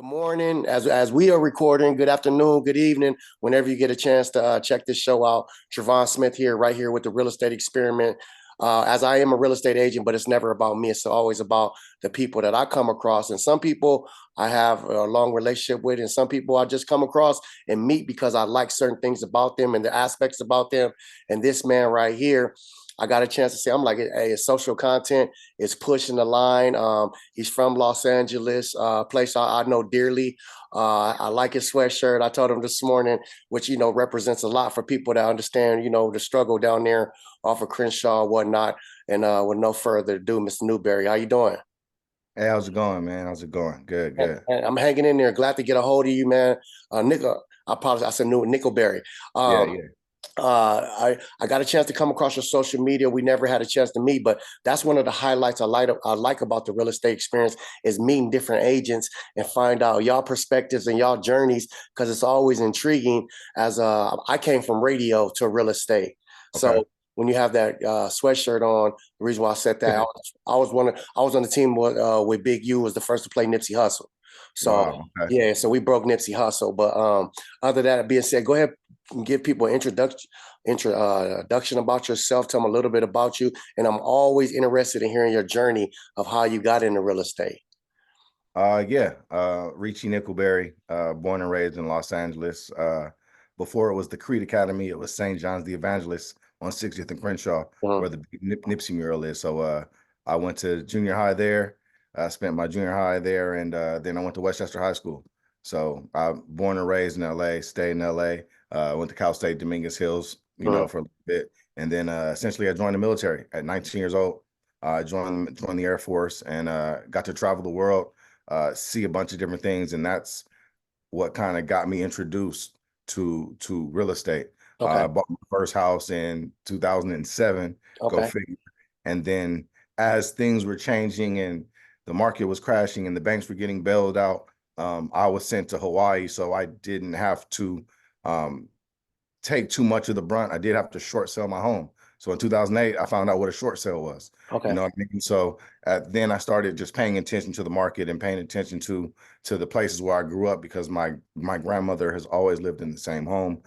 Good morning. As we are recording, good afternoon, good evening, whenever you get a chance to check this show out. Travon Smith here, right here with the Real Estate Experiment. As I am a real estate agent, but it's never about me. It's always about the people that I come across. And some people I have a long relationship with, and some people I just come across and meet because I like certain things about them and the aspects about them. And this man right here, I got a chance to say, I'm like, hey, his social content is pushing the line. He's from Los Angeles, place I know dearly. I like his sweatshirt. I told him this morning, which, represents a lot for people that understand, the struggle down there off of Crenshaw and whatnot. And with no further ado, Mr. Newberry, how you doing? Hey, how's it going, man? How's it going? Good, good. And I'm hanging in there. Glad to get a hold of you, man. I apologize. I said Nickleberry. Yeah, Um, yeah. I got a chance to come across your social media. We never had a chance to meet, but that's one of the highlights I like about the real estate experience is meeting different agents and find out y'all perspectives and y'all journeys because it's always intriguing. As I came from radio to real estate, Okay. so when you have that sweatshirt on, the reason why I said that I was on the team with Big U was the first to play Nipsey Hussle. So Wow. Okay. yeah, so we broke Nipsey Hussle. But other than that being said, go ahead and give people an introduction about yourself. Tell them a little bit about you. And I'm always interested in hearing your journey of how you got into real estate. Yeah. Reiichi Nickleberry, born and raised in Los Angeles. Before it was the Creed Academy, it was St. John's the Evangelist on 60th and Crenshaw, Mhm. where the Nipsey mural is. So I went to junior high there. I spent my junior high there, and then I went to Westchester High School. So I'm born and raised in LA, stayed in LA, went to Cal State Dominguez Hills, Mhm. for a bit. And then essentially I joined the military at 19 years old. I joined the Air Force and got to travel the world, see a bunch of different things, and that's what kind of got me introduced to real estate. Okay. I bought my first house in 2007. Go Okay. figure. And then as things were changing and the market was crashing and the banks were getting bailed out, I was sent to Hawaii, so I didn't have to um, take too much of the brunt. I did have to short sell my home. So in 2008, I found out what a short sale was. You Okay. know what I mean? So then I started just paying attention to the market and paying attention to the places where I grew up because my grandmother has always lived in the same home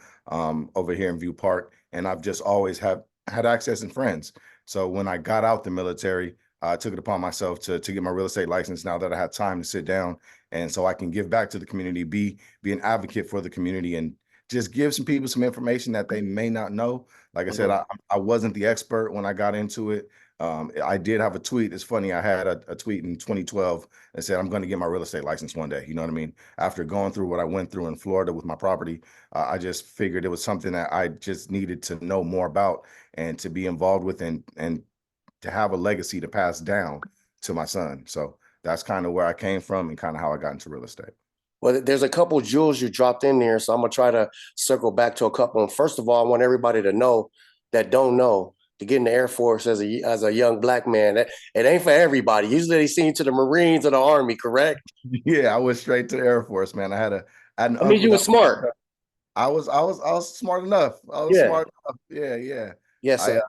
over here in View Park, and I've just always have had access and friends. So when I got out the military, I took it upon myself to get my real estate license now that I had time to sit down, and so I can give back to the community, be an advocate for the community, and just give some people some information that they may not know. Like I said, Mhm. I wasn't the expert when I got into it. I did have a tweet. It's funny. I had a tweet in 2012 that said, I'm going to get my real estate license one day. You know what I mean? After going through what I went through in Florida with my property, I just figured it was something that I just needed to know more about and to be involved with and to have a legacy to pass down to my son. So that's kind of where I came from and kind of how I got into real estate. Well, there's a couple jewels you dropped in there, so I'm gonna try to circle back to a couple. And first of all, I want everybody to know that don't know to get in the Air Force as a young black man. It ain't for everybody. Usually they send you to the Marines or the Army, correct? Yeah, I went straight to the Air Force, man. I had an I mean, uncle you were that smart. I was smart enough. I was Yeah. smart enough. Yeah, yeah. Yes. I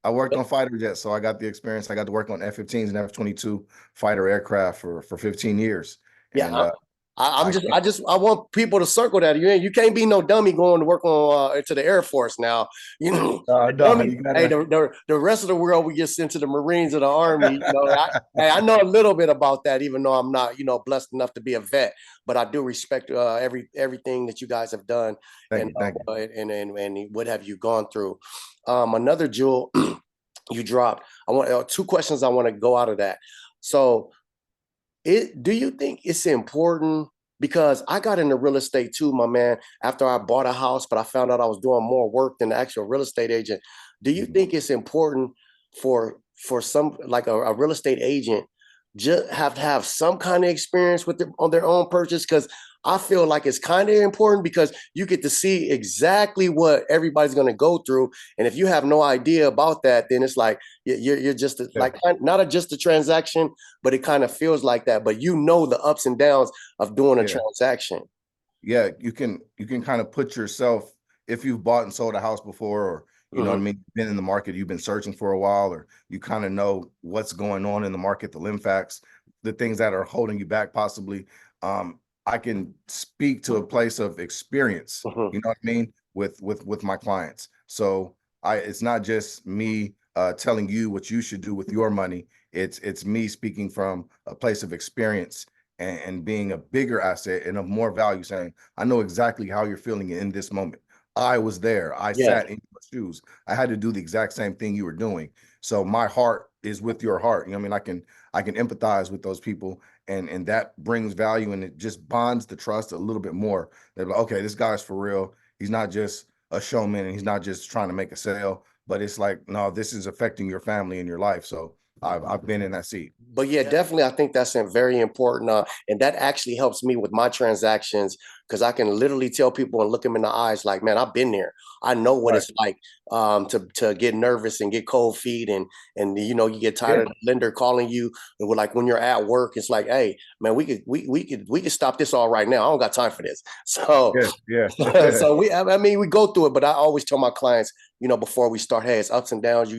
I worked on fighter jets, so I got the experience. I got to work on F-15s and F-22 fighter aircraft for 15 years. Yeah. And I'm I just, can't, I want people to circle that. You can't be no dummy going to work on to the Air Force now. The no, dummy. you Hey, gotta. the rest of the world we get sent to the Marines or the Army. Hey, I know a little bit about that, even though I'm not, blessed enough to be a vet. But I do respect everything that you guys have done Thank and you, thank you. and what have you gone through. Another jewel you dropped. I want two questions. I want to go out of that. So do you think it's important because I got into real estate too, my man, after I bought a house, but I found out I was doing more work than the actual real estate agent. Do you Mhm. think it's important for some like a real estate agent just have to have some kind of experience with on their own purchase? Because I feel like it's kind of important because you get to see exactly what everybody's going to go through, and if you have no idea about that, then it's like you're just Yeah, like not just a transaction, but it kind of feels like that. But the ups and downs of doing a yeah. transaction. Yeah, you can kind of put yourself if you've bought and sold a house before, or you know what I Hmm. mean, been in the market, you've been searching for a while, or you kind of know what's going on in the market, the limb facts, the things that are holding you back possibly. I can speak to a place of experience, Mhm. you know what I mean, with my clients. So it's not just me telling you what you should do with your money. It's me speaking from a place of experience and being a bigger asset and of more value, saying, I know exactly how you're feeling in this moment. I was there. I Yeah. sat in your shoes. I had to do the exact same thing you were doing. So my heart is with your heart. You know what I mean? I can empathize with those people, and that brings value, and it just bonds the trust a little bit more. They're like, okay, this guy's for real. He's not just a showman, and he's not just trying to make a sale, but it's like, no, this is affecting your family and your life. So I've been in that seat. But yeah, definitely, I think that's very important, and that actually helps me with my transactions because I can literally tell people and look them in the eyes, like, man, I've been there. I know what Right. it's like to get nervous and get cold feet, and you get tired Yeah. of the lender calling you. And like when you're at work, it's like, hey, man, we could stop this all right now. I don't got time for this. So Yes. Yes. so I mean, we go through it, but I always tell my clients, before we start, hey, it's ups and downs.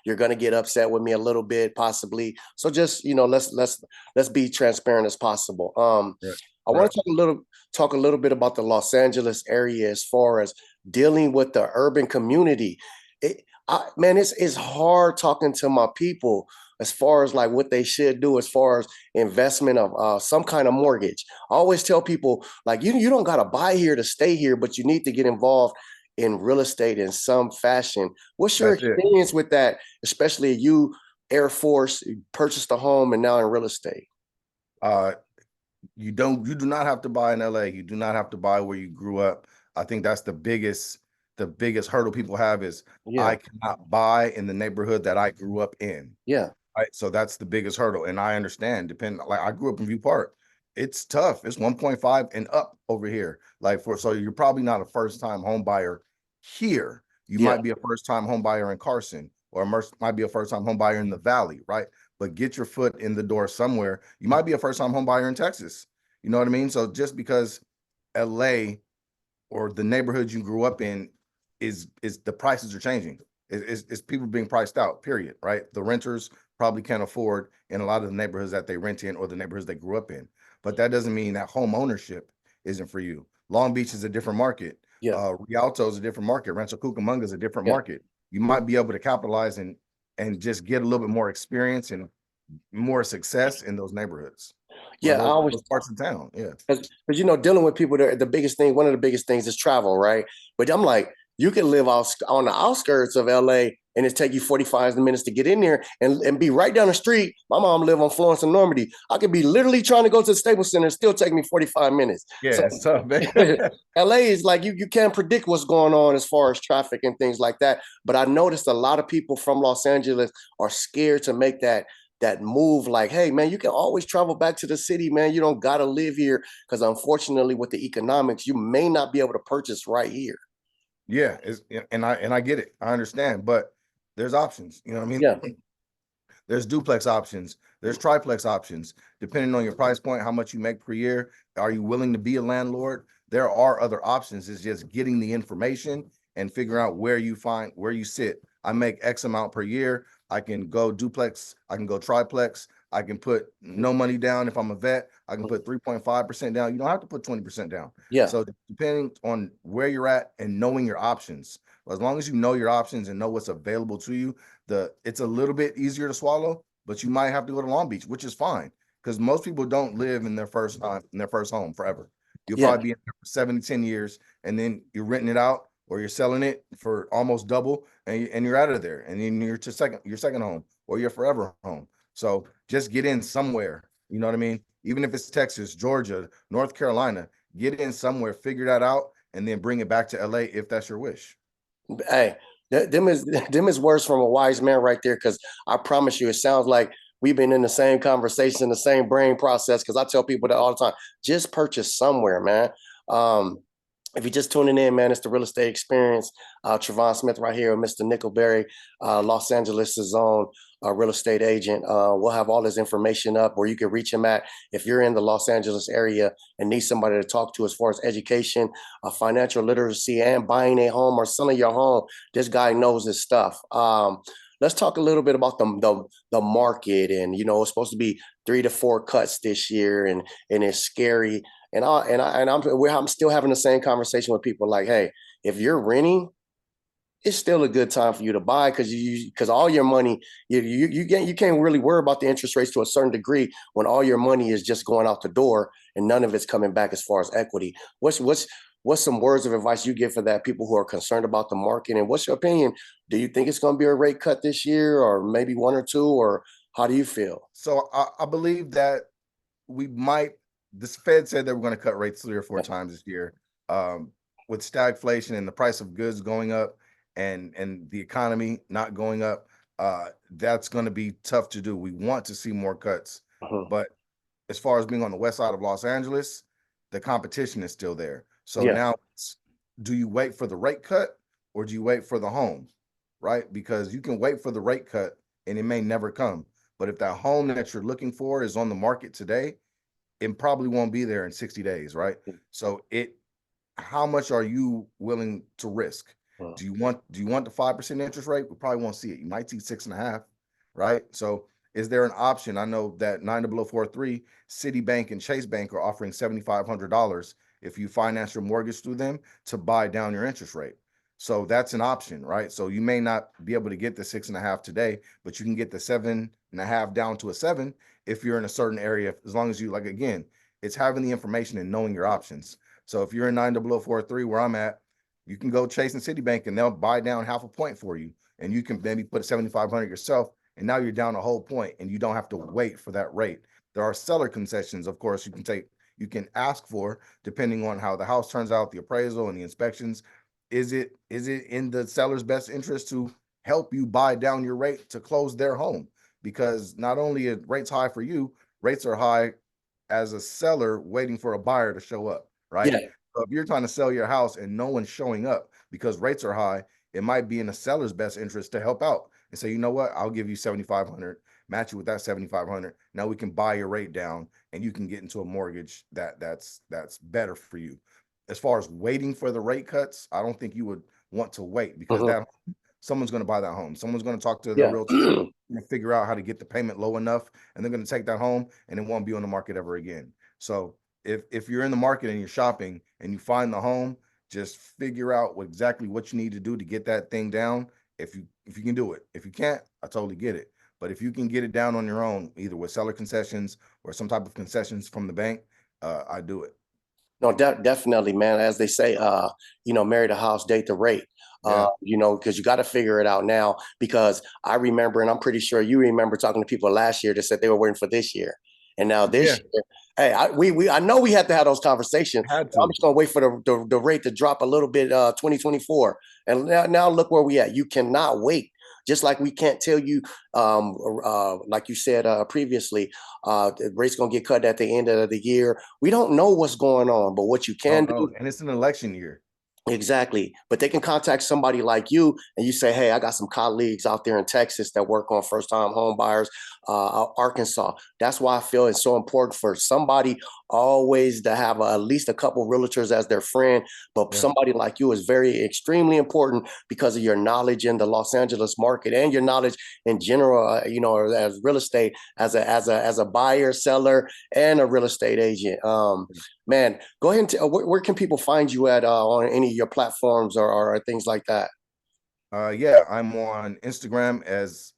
You're gonna get upset with me a little bit, possibly. So just let's be transparent as possible. Right. I want Right. to talk a little bit about the Los Angeles area as far as dealing with the urban community. Man, it's hard talking to my people as far as like what they should do as far as investment of some kind of mortgage. I always tell people like you don't gotta buy here to stay here, but you need to get involved in real estate in some fashion. What's your That's it. experience with that, especially you Air Force, you purchased a home and now in real estate? Uh, you do not have to buy in LA. You do not have to buy where you grew up. I think that's the biggest hurdle people have is Yeah, I cannot buy in the neighborhood that I grew up in. yeah, Right. So that's the biggest hurdle. And I understand, like I grew up in View Park. It's tough. It's 1.5 and up over here. So you're probably not a first time home buyer here. You yeah, might be a first time home buyer in Carson, or might be a first time home buyer in the Valley, right? But get your foot in the door somewhere. You might be a first time home buyer in Texas. You know what I mean? So just because LA or the neighborhood you grew up in is the prices are changing. It's people being priced out, period, right? The renters probably can't afford in a lot of the neighborhoods that they rent in or the neighborhoods they grew up in. But that doesn't mean that home ownership isn't for you. Long Beach is a different market. yeah, Rialto is a different market. Rancho Cucamonga is a different yeah. market. You might be able to capitalize and just get a little bit more experience and more success in those neighborhoods or Yeah, I always those parts of town. Yeah. because dealing with people, the biggest thing, one of the biggest things is travel, right? But I'm like, you can live on the outskirts of LA and it take you 45 minutes to get in there and be right down the street. My mom live on Florence and Normandy. I could be literally trying to go to the Staples Center and still take me 45 minutes. So Yeah, it's tough, man. LA is like you can't predict what's going on as far as traffic and things like that. But I noticed a lot of people from Los Angeles are scared to make that move, like, hey man, you can always travel back to the city, man. You don't gotta live here because unfortunately with the economics, you may not be able to purchase right here. Yeah, and I get it. I understand, but there's options. You know what I Yeah, mean? There's duplex options. There's triplex options. Depending on your price point, how much you make per year, are you willing to be a landlord? There are other options. It's just getting the information and figuring out where you sit. I make X amount per year. I can go duplex. I can go triplex. I can put no money down if I'm a vet. I can put 3.5% down. You don't have to put 20% down. yeah, So depending on where you're at and knowing your options, as long as you know your options and know what's available to you, it's a little bit easier to swallow, but you might have to go to Long Beach, which is fine because most people don't live in their first home forever. You'll yeah, probably be in there for 7 to 10 years, and then you're renting it out or you're selling it for almost double, and you're out of there, and then you're to your second home or your forever home. So just get in somewhere. You know what I mean? Even if it's Texas, Georgia, North Carolina, get in somewhere, figure that out, and then bring it back to LA if that's your wish. hey, them is words from a wise man right there, because I promise you it sounds like we've been in the same conversation, the same brain process, because I tell people that all the time, just purchase somewhere, man. um if you're just tuning in, man, it's the real estate experience. Travon Smith right here with Mr. Nickleberry, Los Angeles' own real estate agent. We'll have all his information up where you can reach him at if you're in the Los Angeles area and need somebody to talk to as far as education, financial literacy, and buying a home or selling your home. This guy knows his stuff. Let's talk a little bit about the market, and it's supposed to be 3 to 4 cuts this year, and it's scary. I'm still having the same conversation with people like, hey, if you're renting, it's still a good time for you to buy because all your money you can't really worry about the interest rates to a certain degree when all your money is just going out the door and none of it's coming back as far as equity. What's some words of advice you give for that people who are concerned about the market, and what's your opinion? Do you think it's going to be a rate cut this year, or maybe one or two, or how do you feel? So I believe that we might. This Fed said that we're going to cut rates 3 or 4 times this year. Um, with stagflation and the price of goods going up, and the economy not going up, that's going to be tough to do. We want to see more cuts, Uh-huh. but as far as being on the west side of Los Angeles, the competition is still there. So Yeah. now, do you wait for the rate cut or do you wait for the home? Right? Because you can wait for the rate cut and it may never come. But if that home that you're looking for is on the market today, it probably won't be there in 60 days, right? So how much are you willing to risk? Uh-huh. Do you want the 5% interest rate? We probably won't see it. You might see 6.5, right? So is there an option? I know that 9043, Citibank and Chase Bank are offering $7,500 if you finance your mortgage through them to buy down your interest rate. So that's an option, right? So you may not be able to get the 6.5 today, but you can get the 7.5 down to a 7 if you're in a certain area, as long as you, like, again, it's having the information and knowing your options. So if you're in 9043 where I'm at, you can go chasing Citibank and they'll buy down half a point for you. And you can maybe put 7,500 yourself. And now you're down a whole point and you don't have to wait for that rate. There are seller concessions, of course, you can ask for, depending on how the house turns out, the appraisal and the inspections. Is it in the seller's best interest to help you buy down your rate to close their home? Because not only are rates high for you, rates are high as a seller waiting for a buyer to show up, right? Yeah. So if you're trying to sell your house and no one's showing up because rates are high, it might be in the seller's best interest to help out and say, you know what, I'll give you 7,500, match you with that 7,500. Now we can buy your rate down and you can get into a mortgage that's better for you. As far as waiting for the rate cuts, I don't think you would want to wait because Uh-huh. that someone's going to buy that home. Someone's going to talk to their Yeah. realtor and figure out how to get the payment low enough, and they're going to take that home, and it won't be on the market ever again. So if you're in the market and you're shopping and you find the home, just figure out exactly what you need to do to get that thing down. If you can do it, if you can't, I totally get it. But if you can get it down on your own, either with seller concessions or some type of concessions from the bank, I do it. No, definitely, man. As they say, marry the house, date the rate. Yeah, Because you got to figure it out now. Because I remember, and I'm pretty sure you remember talking to people last year that said they were waiting for this year, and now yeah, this year, hey, I know we had to have those conversations. had I'm to. just gonna wait for the rate to drop a little bit, 2024, and now look where we at. You cannot wait. Just like we can't tell you, like you said previously, the rate's gonna get cut at the end of the year. We don't know what's going on, but what you can Don't do. know, and it's an election year. Exactly. But they can contact somebody like you and you say, hey, I got some colleagues out there in Texas that work on first time home buyers, Arkansas. That's why I feel it's so important for somebody always to have at least a couple realtors as their friend. But Yeah, somebody like you is very extremely important because of your knowledge in the Los Angeles market and your knowledge in general, as real estate, as a buyer, seller, and a real estate agent. Man, go ahead and where can people find you at on any of your platforms or things like that? yeah, I'm on Instagram as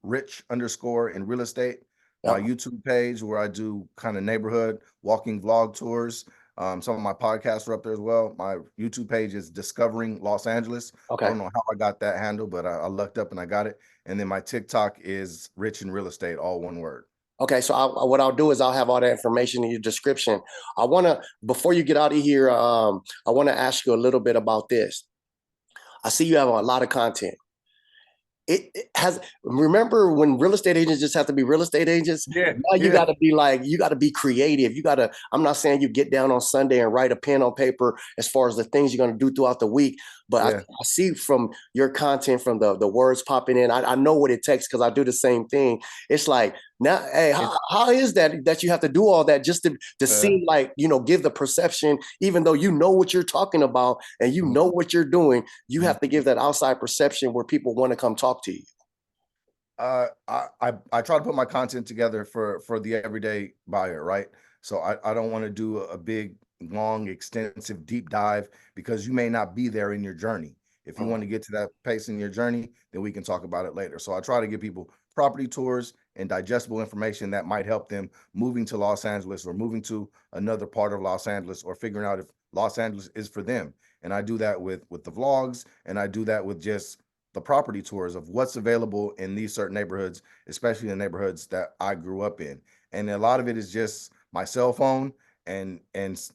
rich underscore in real estate. My Yep. YouTube page where I do kind of neighborhood walking vlog tours. Some of my podcasts are up there as well. My YouTube page is Discovering Los Angeles. I Okay. don't know how I got that handle, but I looked up and I got it. And then my TikTok is Rich in Real Estate, all one word. Okay. So what I'll do is I'll have all that information in your description. Before you get out of here, I want to ask you a little bit about this. I see you have a lot of content. It has, remember when real estate agents just have to be real estate agents. Yeah, Now you yeah, got to be like, you got to be creative. I'm not saying you get down on Sunday and write a pen on paper as far as the things you're going to do throughout the week, but yeah. I see from your content, from the words popping in, I know what it takes because I do the same thing. It's like, now, hey, It's how is that you have to do all that just to uh, seem like, give the perception, even though you know what you're talking about and you know what you're doing, you mhm. have to give that outside perception where people want to come talk to you. I try to put my content together for the everyday buyer, right? So I don't want to do a big, long, extensive, deep dive because you may not be there in your journey. If you want to get to that pace in your journey, then we can talk about it later. So I try to give people property tours and digestible information that might help them moving to Los Angeles or moving to another part of Los Angeles or figuring out if Los Angeles is for them. And I do that with the vlogs, and I do that with just the property tours of what's available in these certain neighborhoods, especially the neighborhoods that I grew up in. And a lot of it is just my cell phone and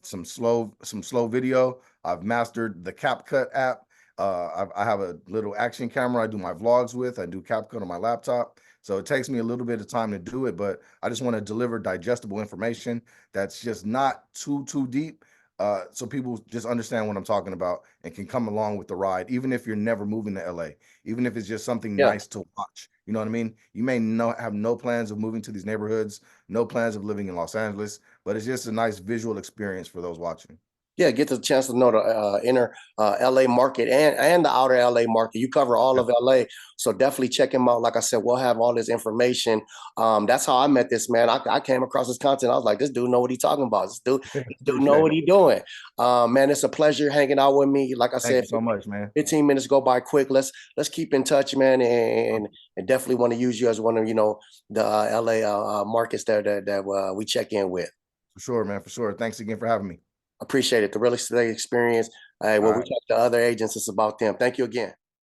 some slow video. I've mastered the CapCut app. I have a little action camera I do my vlogs with. I do CapCut on my laptop. So it takes me a little bit of time to do it, but I just want to deliver digestible information that's just not too deep. So people just understand what I'm talking about and can come along with the ride, even if you're never moving to LA, even if it's just something Yeah. nice to watch. You know what I mean? You may have no plans of moving to these neighborhoods, no plans of living in Los Angeles, but it's just a nice visual experience for those watching. Yeah, get the chance to know the inner LA market and the outer LA market. You cover all Yeah. of LA, so definitely check him out. Like I said, we'll have all this information. That's how I met this man. I came across his content. I was like, this dude know what he's talking about. This dude know Appreciate what it. he's doing. Man, it's a pleasure hanging out with me. Like I Thank said, you so much, man. 15 minutes go by quick. Let's keep in touch, man, and definitely want to use you as one of the LA markets that we check in with. For sure, man. For sure. Thanks again for having me. Appreciate it. The real estate experience. Hey, All when we right. talk to other agents, it's about them. Thank you again.